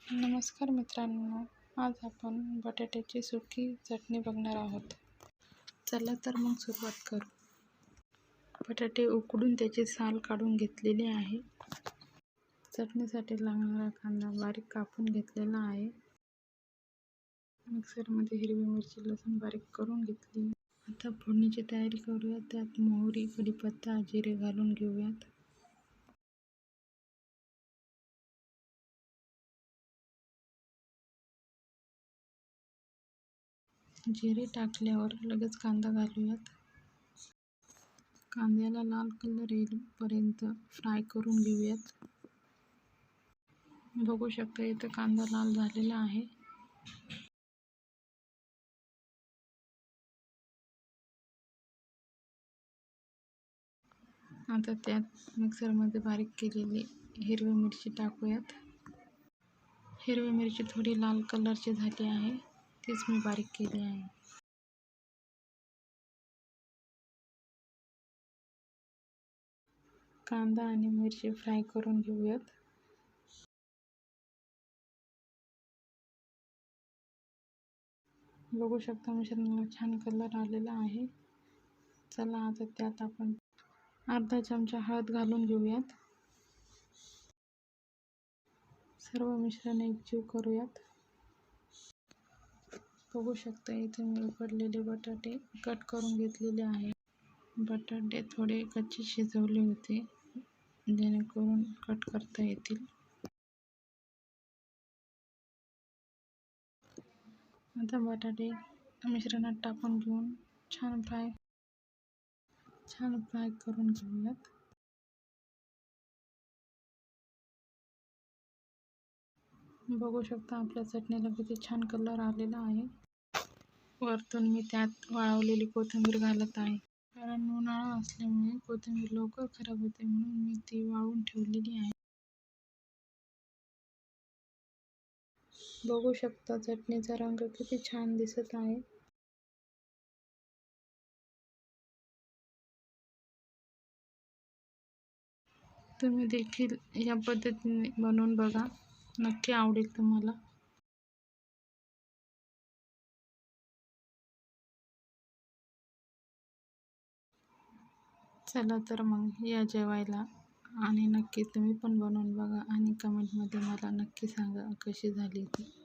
नमस्कार मित्रांनो, आज आपण बटाट्याची सुकी चटणी बघणार आहोत. चला तर मग सुरुवात करू. बटाटे उकडून त्याची साल काढून घेतलेली आहे. चटणीसाठी लागणारा कांदा बारीक कापून घेतलेला आहे. मिक्सरमध्ये हिरवी मिरची लसूण बारीक करून घेतली. आता फोडणीची तयारी करूया. त्यात मोहरी, कढीपत्ता, जिरे घालून घेऊयात. जिरे टाकल्यावर लगेच कांदा घालूयात. कांद्याला लाल कलर येईपर्यंत फ्राय करून घेऊयात. बघू शकता इथं कांदा लाल झालेला आहे. आता त्यात मिक्सरमध्ये बारीक केलेली हिरवी मिरची टाकूयात. हिरवी मिरची थोडी लाल कलरची झाली आहे, तीच मी बारीक केली आहे. कांदा आणि मिरची फ्राय करून घेऊयात. बघू शकता मिश्रणाला छान कलर आलेला आहे. चला आता त्यात आपण अर्धा चमचा हळद घालून घेऊयात. सर्व मिश्रण एकजीव करूयात. बघू शकता इथे मी उकडलेले बटाटे कट करून घेतलेले आहे. बटाटे थोडे कच्चे शिजवले होते, जेणेकरून कट करता येतील. आता बटाटे मिश्रणात टाकून घेऊन छान फ्राय करून घेऊयात. बघू शकता आपल्या चटणीला किती छान कलर आलेला आहे. वरतून मी त्यात वाळवलेली कोथिंबीर घालत आहे, कारण उन्हाळा असल्यामुळे कोथिंबीर लवकर खराब होते, म्हणून मी ती वाळवून ठेवलेली आहे. बघू शकता चटणीचा रंग किती छान दिसत आहे. तुम्ही देखील या पद्धतीने बनवून बघा, नक्की आवडेल तुम्हाला. चला तर मग या जेवायला, आणि नक्की तुम्ही पण बनवून बघा आणि कमेंटमध्ये मला नक्की सांगा कशी झाली ती.